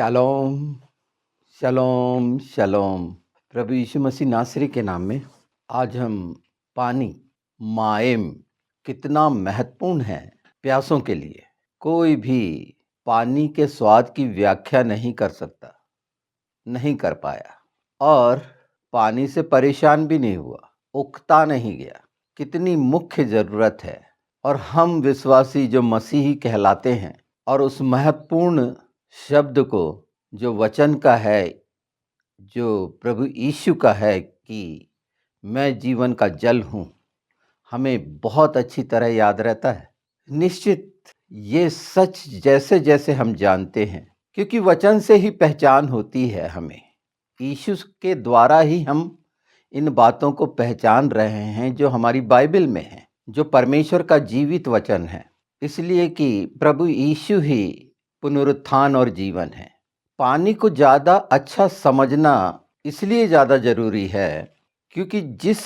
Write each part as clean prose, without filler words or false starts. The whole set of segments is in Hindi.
शालोम, शलोम, शलोम। प्रभु यीशु मसीह नासरी के नाम में आज हम पानी, माएम कितना महत्वपूर्ण है प्यासों के लिए। कोई भी पानी के स्वाद की व्याख्या नहीं कर सकता, नहीं कर पाया और पानी से परेशान भी नहीं हुआ, उकता नहीं गया। कितनी मुख्य ज़रूरत है। और हम विश्वासी जो मसीही कहलाते हैं और उस महत्वपूर्ण शब्द को जो वचन का है, जो प्रभु यीशु का है कि मैं जीवन का जल हूँ, हमें बहुत अच्छी तरह याद रहता है। निश्चित ये सच जैसे जैसे हम जानते हैं, क्योंकि वचन से ही पहचान होती है हमें। यीशु के द्वारा ही हम इन बातों को पहचान रहे हैं जो हमारी बाइबल में है, जो परमेश्वर का जीवित वचन है। इसलिए कि प्रभु यीशु ही पुनरुत्थान और जीवन है। पानी को ज़्यादा अच्छा समझना इसलिए ज़्यादा ज़रूरी है क्योंकि जिस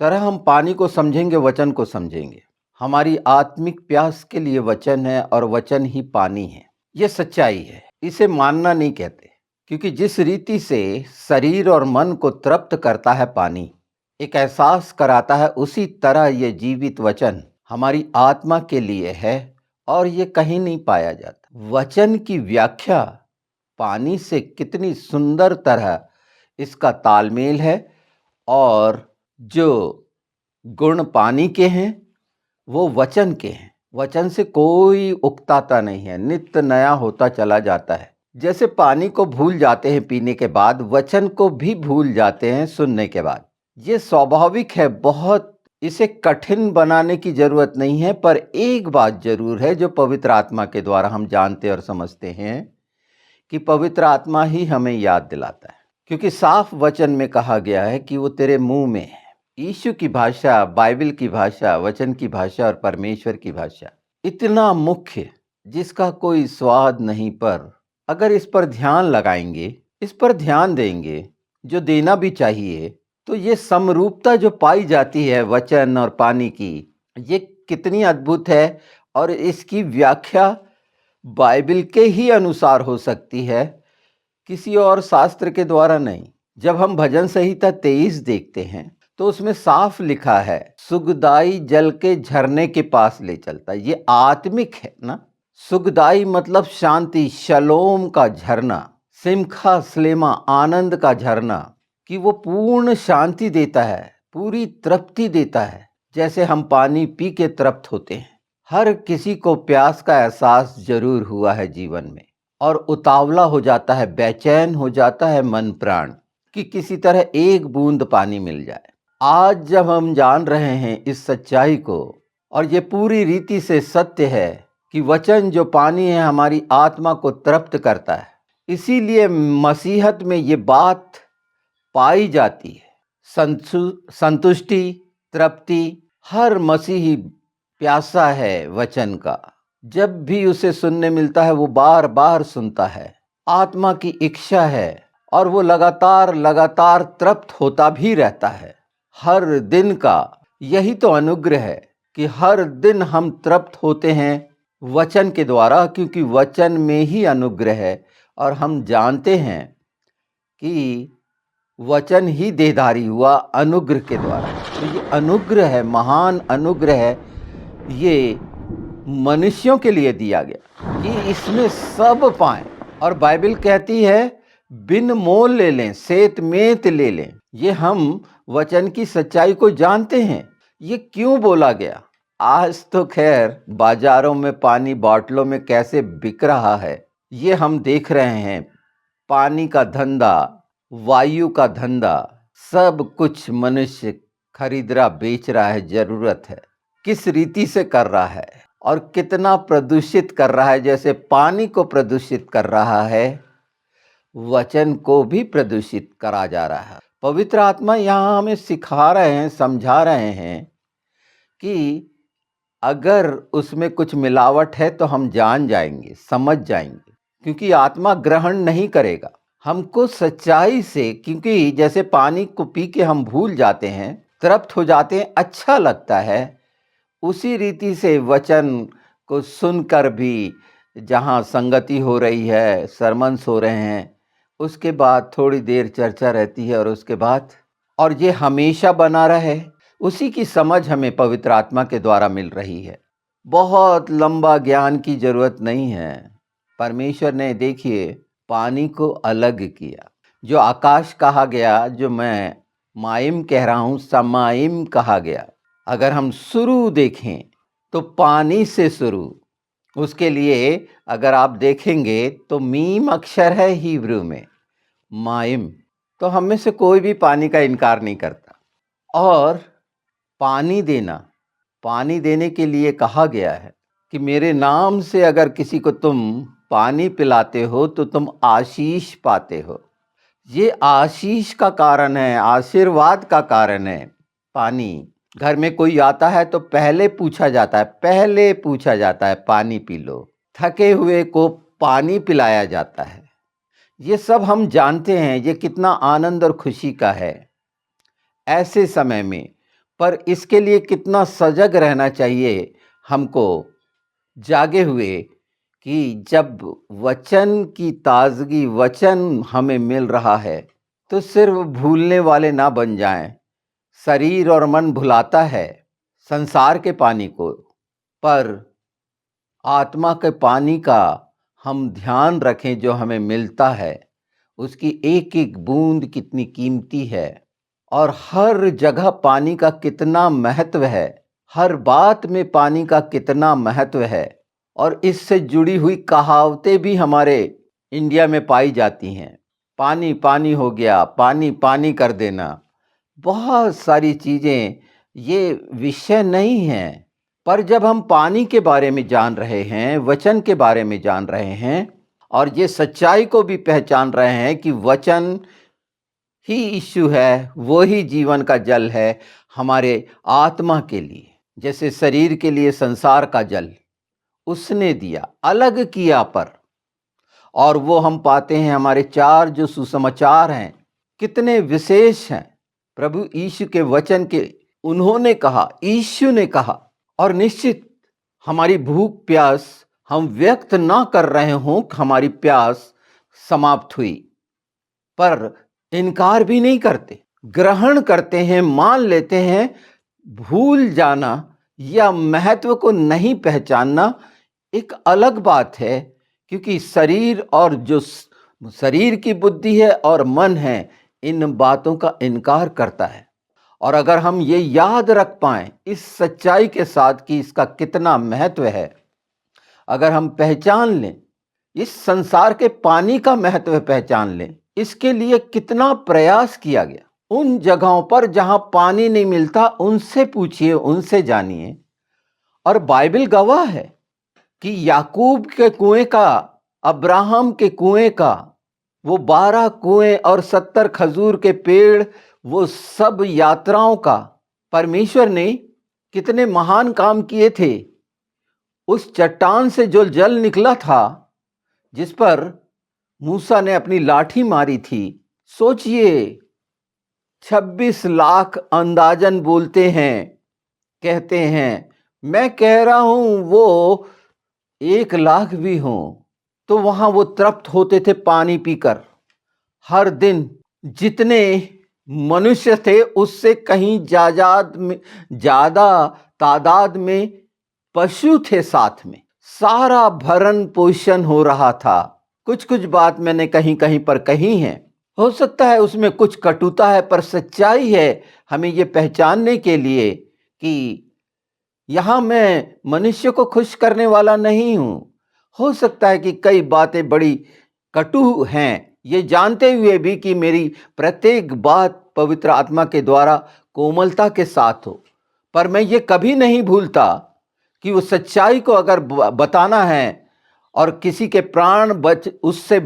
तरह हम पानी को समझेंगे, वचन को समझेंगे। हमारी आत्मिक प्यास के लिए वचन है और वचन ही पानी है। ये सच्चाई है, इसे मानना नहीं कहते। क्योंकि जिस रीति से शरीर और मन को तृप्त करता है पानी, एक एहसास कराता है, उसी तरह ये जीवित वचन हमारी आत्मा के लिए है और ये कहीं नहीं पाया जाता। वचन की व्याख्या पानी से कितनी सुंदर तरह इसका तालमेल है और जो गुण पानी के हैं वो वचन के हैं। वचन से कोई उकताता नहीं है, नित्य नया होता चला जाता है। जैसे पानी को भूल जाते हैं पीने के बाद, वचन को भी भूल जाते हैं सुनने के बाद। ये स्वाभाविक है, बहुत इसे कठिन बनाने की जरूरत नहीं है। पर एक बात जरूर है जो पवित्र आत्मा के द्वारा हम जानते और समझते हैं कि पवित्र आत्मा ही हमें याद दिलाता है। क्योंकि साफ वचन में कहा गया है कि वो तेरे मुंह में है। यीशु की भाषा, बाइबल की भाषा, वचन की भाषा और परमेश्वर की भाषा इतना मुख्य जिसका कोई स्वाद नहीं। पर अगर इस पर ध्यान लगाएंगे, इस पर ध्यान देंगे, जो देना भी चाहिए, तो ये समरूपता जो पाई जाती है वचन और पानी की, ये कितनी अद्भुत है। और इसकी व्याख्या बाइबल के ही अनुसार हो सकती है, किसी और शास्त्र के द्वारा नहीं। जब हम भजन संहिता 23 देखते हैं तो उसमें साफ लिखा है, सुखदाई जल के झरने के पास ले चलता है। ये आत्मिक है ना। सुखदाई मतलब शांति, शलोम का झरना, सिमखा स्लेमा, आनंद का झरना, कि वो पूर्ण शांति देता है, पूरी तृप्ति देता है। जैसे हम पानी पी के तृप्त होते हैं। हर किसी को प्यास का एहसास जरूर हुआ है जीवन में, और उतावला हो जाता है, बेचैन हो जाता है मन प्राण कि किसी तरह एक बूंद पानी मिल जाए। आज जब हम जान रहे हैं इस सच्चाई को, और ये पूरी रीति से सत्य है कि वचन जो पानी है हमारी आत्मा को तृप्त करता है, इसीलिए मसीहत में ये बात पाई जाती है। संतुष्टि, तृप्ति, हर मसीही प्यासा है वचन का। जब भी उसे सुनने मिलता है वो बार बार सुनता है। आत्मा की इच्छा है और वो लगातार लगातार तृप्त होता भी रहता है। हर दिन का यही तो अनुग्रह है कि हर दिन हम तृप्त होते हैं वचन के द्वारा, क्योंकि वचन में ही अनुग्रह है। और हम जानते हैं कि वचन ही देहधारी हुआ अनुग्रह के द्वारा। तो ये अनुग्रह है, महान अनुग्रह है। ये मनुष्यों के लिए दिया गया कि इसमें सब पाएं। और बाइबल कहती है बिन मोल ले लें, सेत मेत ले लें। ये हम वचन की सच्चाई को जानते हैं। ये क्यों बोला गया? आज तो खैर बाजारों में पानी बॉटलों में कैसे बिक रहा है ये हम देख रहे हैं। पानी का धंधा, वायु का धंधा, सब कुछ मनुष्य खरीद रहा, बेच रहा है। जरूरत है किस रीति से कर रहा है और कितना प्रदूषित कर रहा है। जैसे पानी को प्रदूषित कर रहा है, वचन को भी प्रदूषित करा जा रहा है। पवित्र आत्मा यहाँ हमें सिखा रहे हैं, समझा रहे हैं कि अगर उसमें कुछ मिलावट है तो हम जान जाएंगे, समझ जाएंगे, क्योंकि आत्मा ग्रहण नहीं करेगा हमको सच्चाई से। क्योंकि जैसे पानी को पी के हम भूल जाते हैं, तृप्त हो जाते हैं, अच्छा लगता है, उसी रीति से वचन को सुनकर भी जहाँ संगति हो रही है, सरमन्स हो रहे हैं, उसके बाद थोड़ी देर चर्चा रहती है और उसके बाद, और ये हमेशा बना रहे, उसी की समझ हमें पवित्र आत्मा के द्वारा मिल रही है। बहुत लंबा ज्ञान की जरूरत नहीं है। परमेश्वर ने देखिए पानी को अलग किया। जो आकाश कहा गया, जो मैं माइम कह रहा हूँ, समाइम कहा गया। अगर हम शुरू देखें तो पानी से शुरू, उसके लिए अगर आप देखेंगे तो मीम अक्षर है हिब्रू में, माइम। तो हम में से कोई भी पानी का इनकार नहीं करता। और पानी देने के लिए कहा गया है कि मेरे नाम से अगर किसी को तुम पानी पिलाते हो तो तुम आशीष पाते हो। ये आशीष का कारण है, आशीर्वाद का कारण है। पानी, घर में कोई आता है तो पहले पूछा जाता है पानी पी लो। थके हुए को पानी पिलाया जाता है। ये सब हम जानते हैं, ये कितना आनंद और खुशी का है ऐसे समय में। पर इसके लिए कितना सजग रहना चाहिए हमको, जागे हुए, कि जब वचन की ताजगी, वचन हमें मिल रहा है तो सिर्फ भूलने वाले ना बन जाएं। शरीर और मन भुलाता है संसार के पानी को, पर आत्मा के पानी का हम ध्यान रखें जो हमें मिलता है। उसकी एक एक बूंद कितनी कीमती है और हर जगह पानी का कितना महत्व है, हर बात में पानी का कितना महत्व है। और इससे जुड़ी हुई कहावतें भी हमारे इंडिया में पाई जाती हैं। पानी पानी हो गया, पानी पानी कर देना, बहुत सारी चीज़ें, ये विषय नहीं हैं। पर जब हम पानी के बारे में जान रहे हैं, वचन के बारे में जान रहे हैं, और ये सच्चाई को भी पहचान रहे हैं कि वचन ही यीशु है, वो ही जीवन का जल है हमारे आत्मा के लिए। जैसे शरीर के लिए संसार का जल उसने दिया, अलग किया, पर और वो हम पाते हैं हमारे 4 जो सुसमाचार हैं कितने विशेष हैं। प्रभु यीशु के वचन के, उन्होंने कहा, यीशु ने कहा, और निश्चित हमारी भूख प्यास हम व्यक्त ना कर रहे हों, हमारी प्यास समाप्त हुई, पर इनकार भी नहीं करते, ग्रहण करते हैं, मान लेते हैं। भूल जाना या महत्व को नहीं पहचानना एक अलग बात है, क्योंकि शरीर और जो शरीर की बुद्धि है और मन है, इन बातों का इनकार करता है। और अगर हम ये याद रख पाएं इस सच्चाई के साथ कि इसका कितना महत्व है, अगर हम पहचान लें, इस संसार के पानी का महत्व पहचान लें, इसके लिए कितना प्रयास किया गया। उन जगहों पर जहां पानी नहीं मिलता, उनसे पूछिए, उनसे जानिए। और बाइबल गवाह है कि याकूब के कुएं का, अब्राहम के कुएं का, वो 12 कुएं और 70 खजूर के पेड़, वो सब यात्राओं का परमेश्वर ने कितने महान काम किए थे। उस चट्टान से जो जल निकला था, जिस पर मूसा ने अपनी लाठी मारी थी, सोचिए 26 लाख अंदाजन बोलते हैं, कहते हैं। मैं कह रहा हूं वो 1 लाख भी हों तो वहां वो तृप्त होते थे पानी पीकर। हर दिन जितने मनुष्य थे उससे कहीं ज्यादा तादाद में पशु थे साथ में। सारा भरण पोषण हो रहा था। कुछ कुछ बात मैंने कहीं कहीं पर कही है, हो सकता है उसमें कुछ कटुता है, पर सच्चाई है हमें ये पहचानने के लिए कि यहां मैं मनुष्य को खुश करने वाला नहीं हूं। हो सकता है कि कई बातें बड़ी कटु हैं, ये जानते हुए भी कि मेरी प्रत्येक बात पवित्र आत्मा के द्वारा कोमलता के साथ हो, पर मैं ये कभी नहीं भूलता कि वो सच्चाई को अगर बताना है और किसी के प्राण उससे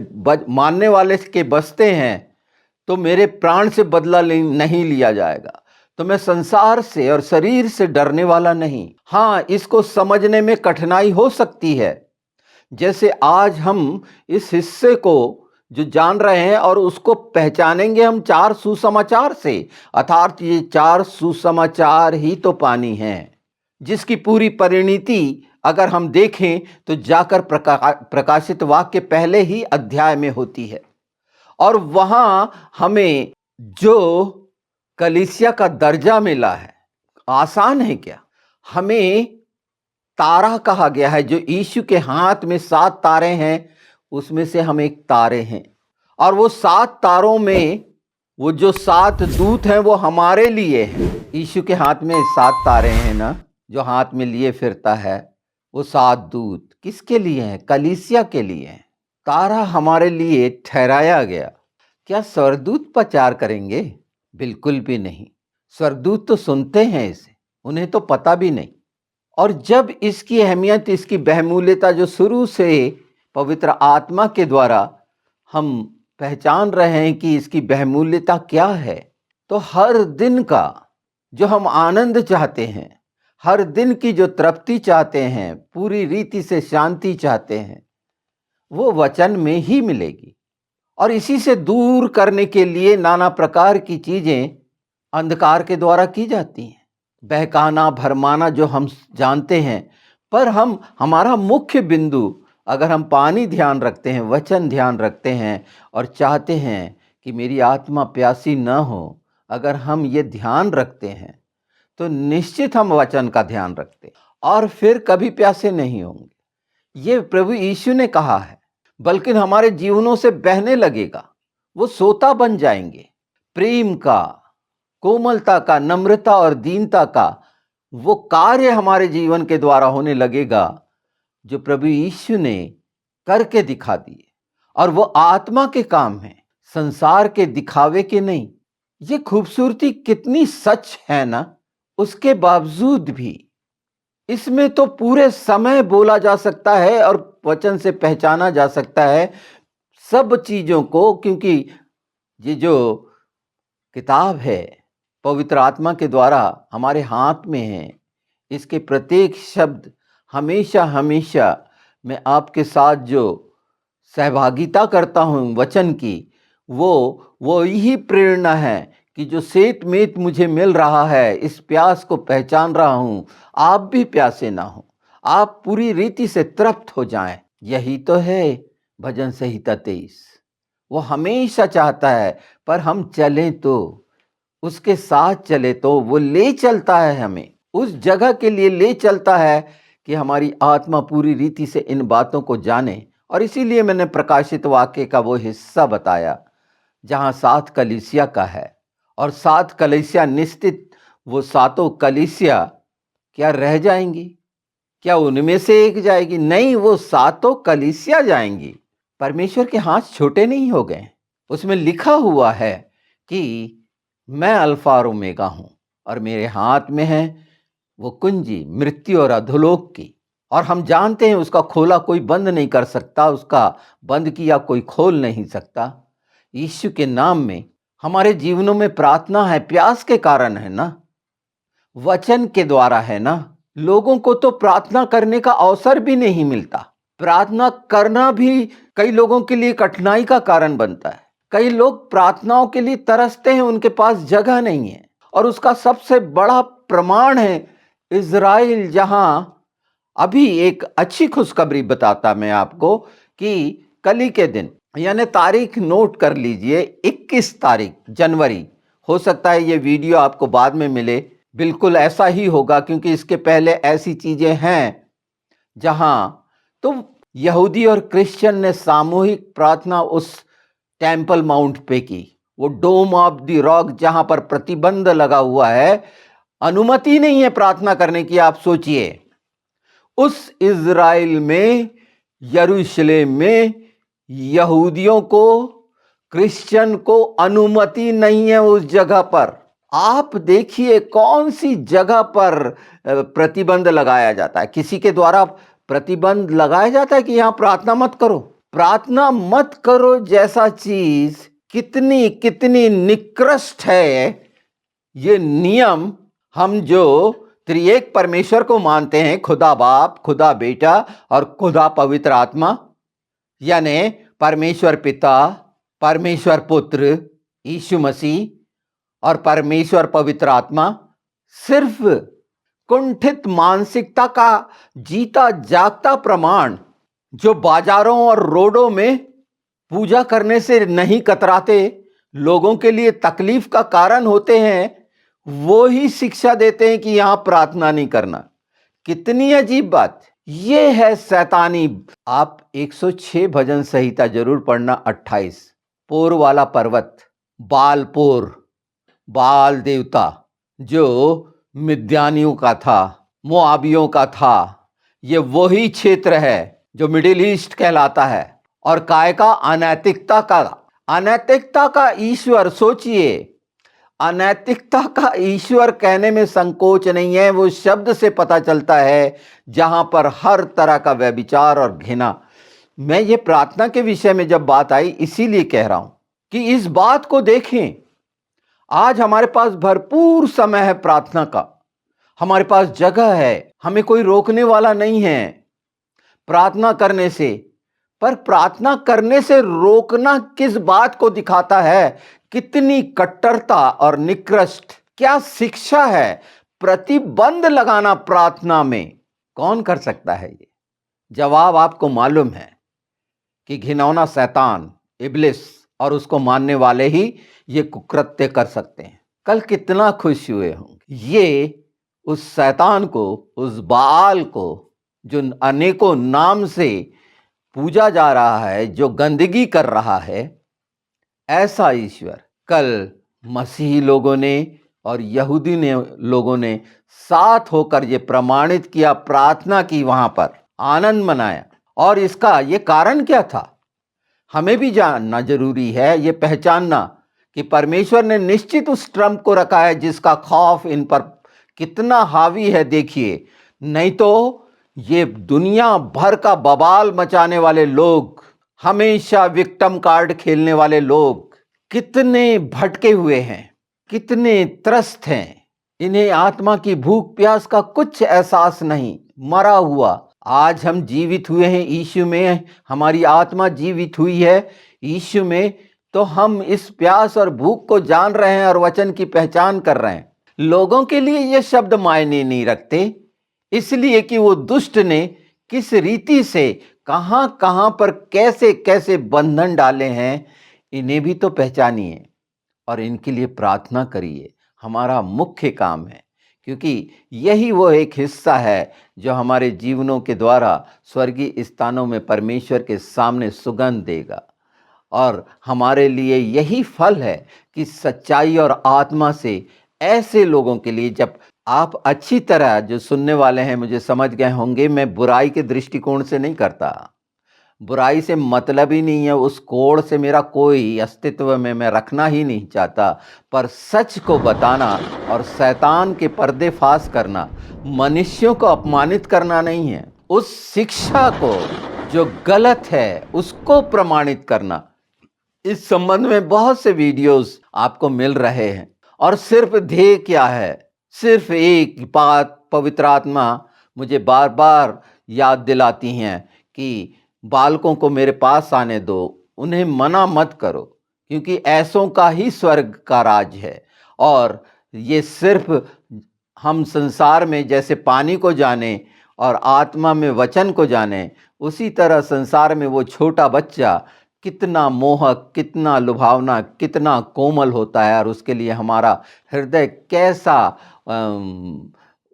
मानने वाले के बचते हैं, तो मेरे प्राण से बदला नहीं लिया जाएगा। तो मैं संसार से और शरीर से डरने वाला नहीं। हाँ, इसको समझने में कठिनाई हो सकती है। जैसे आज हम इस हिस्से को जो जान रहे हैं और उसको पहचानेंगे हम 4 सुसमाचार से, अर्थात ये 4 सुसमाचार ही तो पानी हैं, जिसकी पूरी परिणति अगर हम देखें तो जाकर प्रकाशित वाक्य पहले ही अध्याय में होती है, और वहां हमें जो कलीसिया का दर्जा मिला है, आसान है क्या? हमें तारा कहा गया है। जो यीशु के हाथ में 7 तारे हैं, उसमें से हम एक तारे हैं, और वो 7 तारों में वो जो 7 दूत हैं वो हमारे लिए हैं। यीशु के हाथ में 7 तारे हैं ना, जो हाथ में लिए फिरता है, वो 7 दूत किसके लिए हैं? कलीसिया के लिए हैं। तारा हमारे लिए ठहराया गया। क्या स्वर्गदूत प्रचार करेंगे? बिल्कुल भी नहीं। स्वर्गदूत तो सुनते हैं इसे, उन्हें तो पता भी नहीं। और जब इसकी अहमियत, इसकी बहुमूल्यता जो शुरू से पवित्र आत्मा के द्वारा हम पहचान रहे हैं कि इसकी बहुमूल्यता क्या है, तो हर दिन का जो हम आनंद चाहते हैं, हर दिन की जो तृप्ति चाहते हैं, पूरी रीति से शांति चाहते हैं, वो वचन में ही मिलेगी। और इसी से दूर करने के लिए नाना प्रकार की चीजें अंधकार के द्वारा की जाती हैं, बहकाना, भरमाना, जो हम जानते हैं। पर हमारा मुख्य बिंदु, अगर हम पानी ध्यान रखते हैं, वचन ध्यान रखते हैं, और चाहते हैं कि मेरी आत्मा प्यासी न हो, अगर हम ये ध्यान रखते हैं तो निश्चित हम वचन का ध्यान रखते हैं, और फिर कभी प्यासे नहीं होंगे। ये प्रभु यीशु ने कहा है, बल्कि हमारे जीवनों से बहने लगेगा। वो सोता बन जाएंगे। प्रेम का, कोमलता का, नम्रता और दीनता का वो कार्य हमारे जीवन के द्वारा होने लगेगा, जो प्रभु यीशु ने करके दिखा दिए। और वो आत्मा के काम है, संसार के दिखावे के नहीं। ये खूबसूरती कितनी सच है ना, उसके बावजूद भी इसमें तो पूरे समय बोला जा सकता है और वचन से पहचाना जा सकता है सब चीजों को, क्योंकि ये जो किताब है पवित्र आत्मा के द्वारा हमारे हाथ में है। इसके प्रत्येक शब्द हमेशा हमेशा मैं आपके साथ जो सहभागिता करता हूँ वचन की, वो यही प्रेरणा है कि जो सेत मेत मुझे मिल रहा है, इस प्यास को पहचान रहा हूँ। आप भी प्यासे ना हो, आप पूरी रीति से तृप्त हो जाएं। यही तो है भजन संहिता 23। वो हमेशा चाहता है, पर हम चलें तो, उसके साथ चले तो वो ले चलता है, हमें उस जगह के लिए ले चलता है कि हमारी आत्मा पूरी रीति से इन बातों को जाने। और इसीलिए मैंने प्रकाशित वाक्य का वो हिस्सा बताया जहां 7 कलीसिया का है, और 7 कलीसिया निश्चित, वो 7 कलीसिया क्या रह जाएंगी? क्या उनमें से एक जाएगी? नहीं, वो 7 कलीसिया जाएंगी। परमेश्वर के हाथ छोटे नहीं हो गए। उसमें लिखा हुआ है कि मैं अल्फा और ओमेगा हूं, और मेरे हाथ में है वो कुंजी मृत्यु और अधोलोक की। और हम जानते हैं उसका खोला कोई बंद नहीं कर सकता, उसका बंद किया कोई खोल नहीं सकता। यीशु के नाम में हमारे जीवनों में प्रार्थना है, प्यास के कारण है ना, वचन के द्वारा है ना। लोगों को तो प्रार्थना करने का अवसर भी नहीं मिलता। प्रार्थना करना भी कई लोगों के लिए कठिनाई का कारण बनता है। कई लोग प्रार्थनाओं के लिए तरसते हैं, उनके पास जगह नहीं है। और उसका सबसे बड़ा प्रमाण है इज़राइल, जहां अभी एक अच्छी खुशखबरी बताता मैं आपको कि कल के दिन, यानी तारीख नोट कर लीजिए, 21 तारीख जनवरी। हो सकता है ये वीडियो आपको बाद में मिले, बिल्कुल ऐसा ही होगा, क्योंकि इसके पहले ऐसी चीजें हैं जहां तो यहूदी और क्रिश्चियन ने सामूहिक प्रार्थना उस टेम्पल माउंट पे की। वो डोम ऑफ द रॉक जहां पर प्रतिबंध लगा हुआ है, अनुमति नहीं है प्रार्थना करने की। आप सोचिए, उस इज़राइल में, यरूशलेम में यहूदियों को, क्रिश्चियन को अनुमति नहीं है उस जगह पर। आप देखिए कौन सी जगह पर प्रतिबंध लगाया जाता है। किसी के द्वारा प्रतिबंध लगाया जाता है कि यहां प्रार्थना मत करो, प्रार्थना मत करो जैसा चीज कितनी कितनी निकृष्ट है। ये नियम हम जो त्रिएक परमेश्वर को मानते हैं, खुदा बाप, खुदा बेटा और खुदा पवित्र आत्मा, यानी परमेश्वर पिता, परमेश्वर पुत्र यीशु मसीह और परमेश्वर पवित्र आत्मा, सिर्फ कुंठित मानसिकता का जीता जागता प्रमाण, जो बाजारों और रोडों में पूजा करने से नहीं कतराते, लोगों के लिए तकलीफ का कारण होते हैं, वो ही शिक्षा देते हैं कि यहां प्रार्थना नहीं करना। कितनी अजीब बात। ये है शैतानी। आप 106 भजन संहिता जरूर पढ़ना। 28 पोर वाला पर्वत, बालपोर, बाल देवता जो मिद्यानियों का था, मोआबियों का था। ये वही क्षेत्र है जो मिडिल ईस्ट कहलाता है। और काय का? अनैतिकता का ईश्वर। सोचिए, अनैतिकता का ईश्वर कहने में संकोच नहीं है। वो शब्द से पता चलता है जहां पर हर तरह का व्यभिचार और घृणा। मैं ये प्रार्थना के विषय में जब बात आई, इसीलिए कह रहा हूं कि इस बात को देखें। आज हमारे पास भरपूर समय है प्रार्थना का, हमारे पास जगह है, हमें कोई रोकने वाला नहीं है प्रार्थना करने से। पर प्रार्थना करने से रोकना किस बात को दिखाता है? कितनी कट्टरता और निकृष्ट, क्या शिक्षा है प्रतिबंध लगाना प्रार्थना में। कौन कर सकता है ये? जवाब आपको मालूम है कि घिनौना शैतान, इब्लिस और उसको मानने वाले ही ये कुकृत्य कर सकते हैं। कल कितना खुश हुए होंगे ये उस शैतान को, उस बाल को, जो अनेकों नाम से पूजा जा रहा है, जो गंदगी कर रहा है, ऐसा ईश्वर। कल मसीही लोगों ने और यहूदी ने लोगों ने साथ होकर ये प्रमाणित किया, प्रार्थना की, वहां पर आनंद मनाया। और इसका ये कारण क्या था? हमें भी जानना जरूरी है, ये पहचानना कि परमेश्वर ने निश्चित उस ट्रम्प को रखा है जिसका खौफ इन पर कितना हावी है। देखिए, नहीं तो ये दुनिया भर का बवाल मचाने वाले लोग, हमेशा विक्टिम कार्ड खेलने वाले लोग कितने भटके हुए हैं, कितने त्रस्त हैं। इन्हें आत्मा की भूख प्यास का कुछ एहसास नहीं। मरा हुआ। आज हम जीवित हुए हैं यीशु में, हमारी आत्मा जीवित हुई है यीशु में, तो हम इस प्यास और भूख को जान रहे हैं और वचन की पहचान कर रहे हैं। लोगों के लिए ये शब्द मायने नहीं रखते, इसलिए कि वो दुष्ट ने किस रीति से कहां कहां पर कैसे कैसे बंधन डाले हैं, इन्हें भी तो पहचानिए और इनके लिए प्रार्थना करिए। हमारा मुख्य काम है, क्योंकि यही वो एक हिस्सा है जो हमारे जीवनों के द्वारा स्वर्गीय स्थानों में परमेश्वर के सामने सुगंध देगा। और हमारे लिए यही फल है कि सच्चाई और आत्मा से ऐसे लोगों के लिए, जब आप अच्छी तरह, जो सुनने वाले हैं मुझे समझ गए होंगे, मैं बुराई के दृष्टिकोण से नहीं करता। बुराई से मतलब ही नहीं है, उस कोण से मेरा कोई अस्तित्व में मैं रखना ही नहीं चाहता। पर सच को बताना और शैतान के पर्देफाश करना, मनुष्यों को अपमानित करना नहीं है, उस शिक्षा को जो गलत है उसको प्रमाणित करना। इस संबंध में बहुत से वीडियोस आपको मिल रहे हैं। और सिर्फ ध्येय क्या है? सिर्फ एक बात पवित्र आत्मा मुझे बार बार याद दिलाती हैं कि बालकों को मेरे पास आने दो, उन्हें मना मत करो, क्योंकि ऐसों का ही स्वर्ग का राज है। और ये सिर्फ हम संसार में जैसे पानी को जाने और आत्मा में वचन को जाने, उसी तरह संसार में वो छोटा बच्चा कितना मोहक, कितना लुभावना, कितना कोमल होता है, और उसके लिए हमारा हृदय कैसा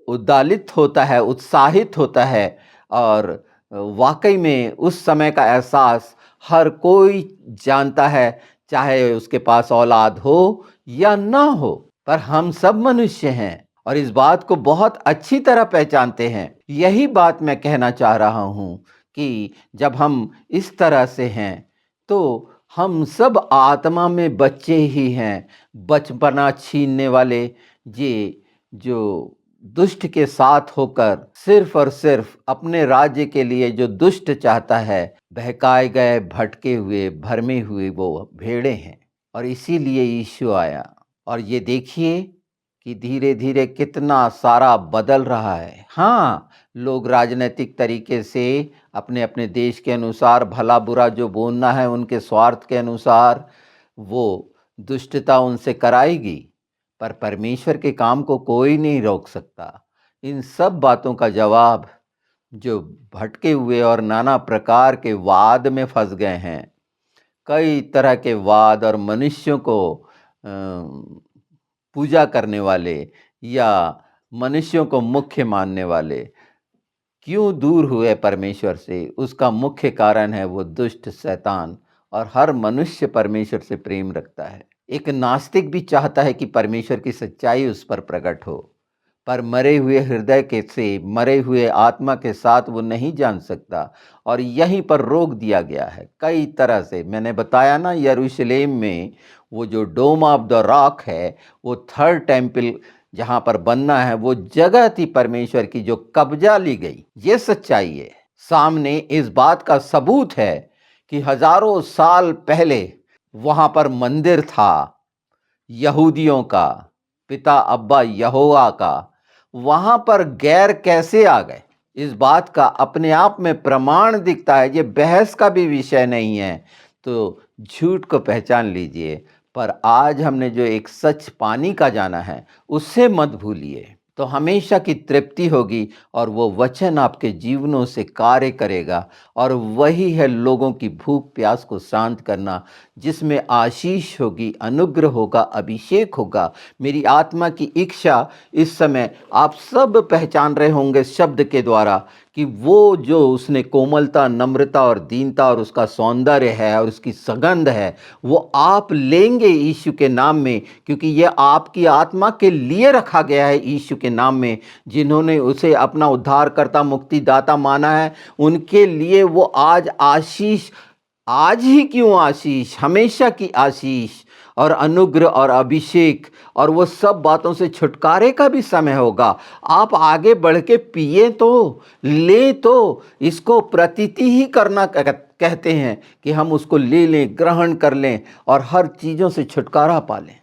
उद्दालित होता है, उत्साहित होता है। और वाकई में उस समय का एहसास हर कोई जानता है, चाहे उसके पास औलाद हो या ना हो। पर हम सब मनुष्य हैं और इस बात को बहुत अच्छी तरह पहचानते हैं। यही बात मैं कहना चाह रहा हूं कि जब हम इस तरह से हैं तो हम सब आत्मा में बच्चे ही हैं। बचपना छीनने वाले ये जो दुष्ट के साथ होकर सिर्फ और सिर्फ अपने राज्य के लिए जो दुष्ट चाहता है, बहकाए गए, भटके हुए, भरमे हुए वो भेड़े हैं। और इसीलिए यीशु आया। और ये देखिए कि धीरे धीरे कितना सारा बदल रहा है। हाँ, लोग राजनीतिक तरीके से अपने अपने देश के अनुसार भला बुरा जो बोलना है, उनके स्वार्थ के अनुसार वो दुष्टता उनसे कराएगी, पर परमेश्वर के काम को कोई नहीं रोक सकता। इन सब बातों का जवाब जो भटके हुए और नाना प्रकार के वाद में फंस गए हैं, कई तरह के वाद और मनुष्यों को पूजा करने वाले या मनुष्यों को मुख्य मानने वाले क्यों दूर हुए परमेश्वर से, उसका मुख्य कारण है वो दुष्ट शैतान। और हर मनुष्य परमेश्वर से प्रेम रखता है। एक नास्तिक भी चाहता है कि परमेश्वर की सच्चाई उस पर प्रकट हो, पर मरे हुए हृदय के से मरे हुए आत्मा के साथ वो नहीं जान सकता और यहीं पर रोक दिया गया है कई तरह से। मैंने बताया ना, यरूशलेम में वो जो डोम ऑफ द रॉक है, वो थर्ड टेम्पल जहां पर बनना है, वो जगह थी परमेश्वर की जो कब्जा ली गई। ये सच्चाई है। सामने इस बात का सबूत है कि हजारों साल पहले वहां पर मंदिर था यहूदियों का, पिता अब्बा यहोवा का। वहां पर गैर कैसे आ गए, इस बात का अपने आप में प्रमाण दिखता है। ये बहस का भी विषय नहीं है। तो झूठ को पहचान लीजिए, पर आज हमने जो एक सच पानी का जाना है, उससे मत भूलिए, तो हमेशा की तृप्ति होगी और वो वचन आपके जीवनों से कार्य करेगा। और वही है लोगों की भूख प्यास को शांत करना, जिसमें आशीष होगी, अनुग्रह होगा, अभिषेक होगा। मेरी आत्मा की इच्छा इस समय आप सब पहचान रहे होंगे शब्द के द्वारा कि वो जो उसने कोमलता, नम्रता और दीनता और उसका सौंदर्य है और उसकी सुगंध है, वो आप लेंगे यीशु के नाम में, क्योंकि ये आपकी आत्मा के लिए रखा गया है यीशु के नाम में। जिन्होंने उसे अपना उद्धारकर्ता, मुक्तिदाता माना है, उनके लिए वो आज आशीष, आज ही क्यों आशीष, हमेशा की आशीष और अनुग्रह और अभिषेक और वो सब बातों से छुटकारे का भी समय होगा। आप आगे बढ़ के पिए तो, ले तो, इसको प्रतीति ही करना कहते हैं कि हम उसको ले लें, ग्रहण कर लें और हर चीज़ों से छुटकारा पा लें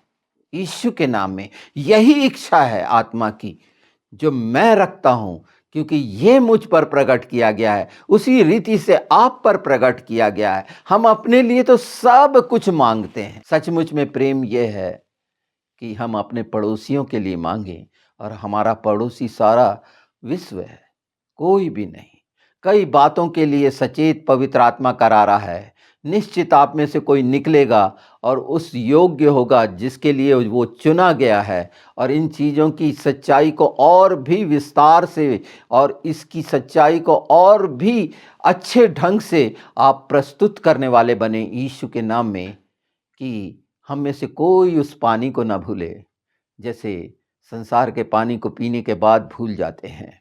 यीशु के नाम में। यही इच्छा है आत्मा की जो मैं रखता हूं, क्योंकि ये मुझ पर प्रकट किया गया है, उसी रीति से आप पर प्रकट किया गया है। हम अपने लिए तो सब कुछ मांगते हैं। सचमुच में प्रेम यह है कि हम अपने पड़ोसियों के लिए मांगें, और हमारा पड़ोसी सारा विश्व है, कोई भी नहीं। कई बातों के लिए सचेत पवित्र आत्मा करा रहा है। निश्चित आप में से कोई निकलेगा और उस योग्य होगा जिसके लिए वो चुना गया है, और इन चीज़ों की सच्चाई को और भी विस्तार से और इसकी सच्चाई को और भी अच्छे ढंग से आप प्रस्तुत करने वाले बने यीशु के नाम में, कि हम में से कोई उस पानी को ना भूले जैसे संसार के पानी को पीने के बाद भूल जाते हैं।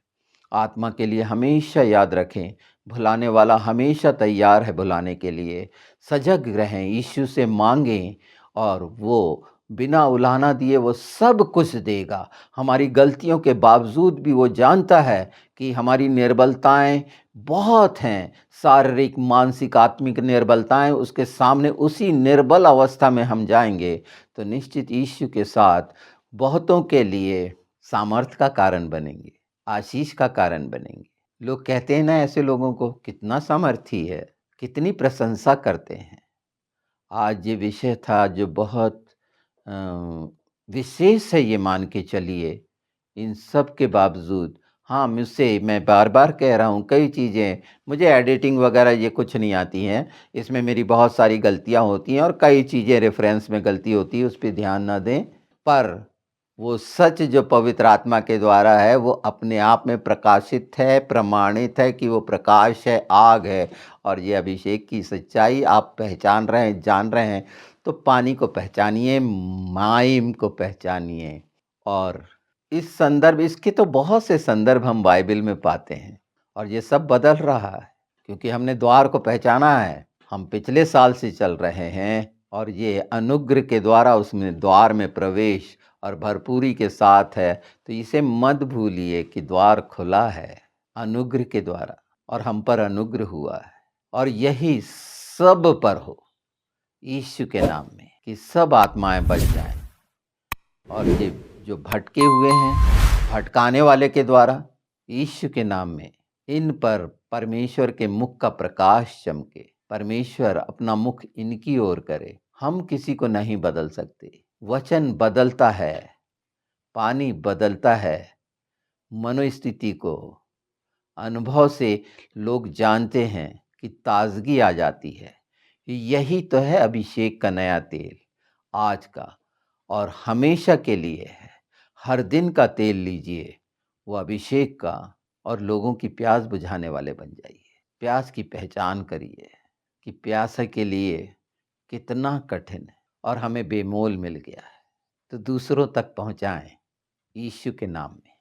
आत्मा के लिए हमेशा याद रखें, भुलाने वाला हमेशा तैयार है भुलाने के लिए। सजग रहें, यीशु से मांगें और वो बिना उलाहना दिए वो सब कुछ देगा। हमारी गलतियों के बावजूद भी वो जानता है कि हमारी निर्बलताएं बहुत हैं, शारीरिक, मानसिक, आत्मिक निर्बलताएं। उसके सामने उसी निर्बल अवस्था में हम जाएंगे तो निश्चित यीशु के साथ बहुतों के लिए सामर्थ का कारण बनेंगे, आशीष का कारण बनेंगे। लोग कहते हैं ना, ऐसे लोगों को कितना सामर्थी है, कितनी प्रशंसा करते हैं। आज ये विषय था जो बहुत अ, विशेष है, ये मान के चलिए। इन सब के बावजूद हाँ, मुझसे मैं बार बार कह रहा हूँ, कई चीज़ें मुझे एडिटिंग वगैरह ये कुछ नहीं आती हैं। इसमें मेरी बहुत सारी गलतियाँ होती हैं और कई चीज़ें रेफरेंस में गलती होती है, उस पर ध्यान ना दें। पर वो सच जो पवित्र आत्मा के द्वारा है, वो अपने आप में प्रकाशित है, प्रमाणित है कि वो प्रकाश है, आग है। और ये अभिषेक की सच्चाई आप पहचान रहे हैं, जान रहे हैं, तो पानी को पहचानिए, माइम को पहचानिए। और इस संदर्भ, इसके तो बहुत से संदर्भ हम बाइबल में पाते हैं, और ये सब बदल रहा है क्योंकि हमने द्वार को पहचाना है। हम पिछले साल से चल रहे हैं और ये अनुग्रह के द्वारा उसमें द्वार में प्रवेश और भरपूरी के साथ है। तो इसे मत भूलिए कि द्वार खुला है अनुग्रह के द्वारा, और हम पर अनुग्रह हुआ है। और यही सब पर हो यीशु के नाम में, कि सब आत्माएं बच जाएं। और ये जो भटके हुए हैं भटकाने वाले के द्वारा, यीशु के नाम में इन पर परमेश्वर के मुख का प्रकाश चमके, परमेश्वर अपना मुख इनकी ओर करे। हम किसी को नहीं बदल सकते, वचन बदलता है, पानी बदलता है, मनोस्थिति को, अनुभव से लोग जानते हैं कि ताजगी आ जाती है। यही तो है अभिषेक का नया तेल, आज का और हमेशा के लिए है। हर दिन का तेल लीजिए, वो अभिषेक का, और लोगों की प्यास बुझाने वाले बन जाइए। प्यास की पहचान करिए कि प्यासा के लिए कितना कठिन है और हमें बेमोल मिल गया है, तो दूसरों तक पहुंचाएं यीशु के नाम में।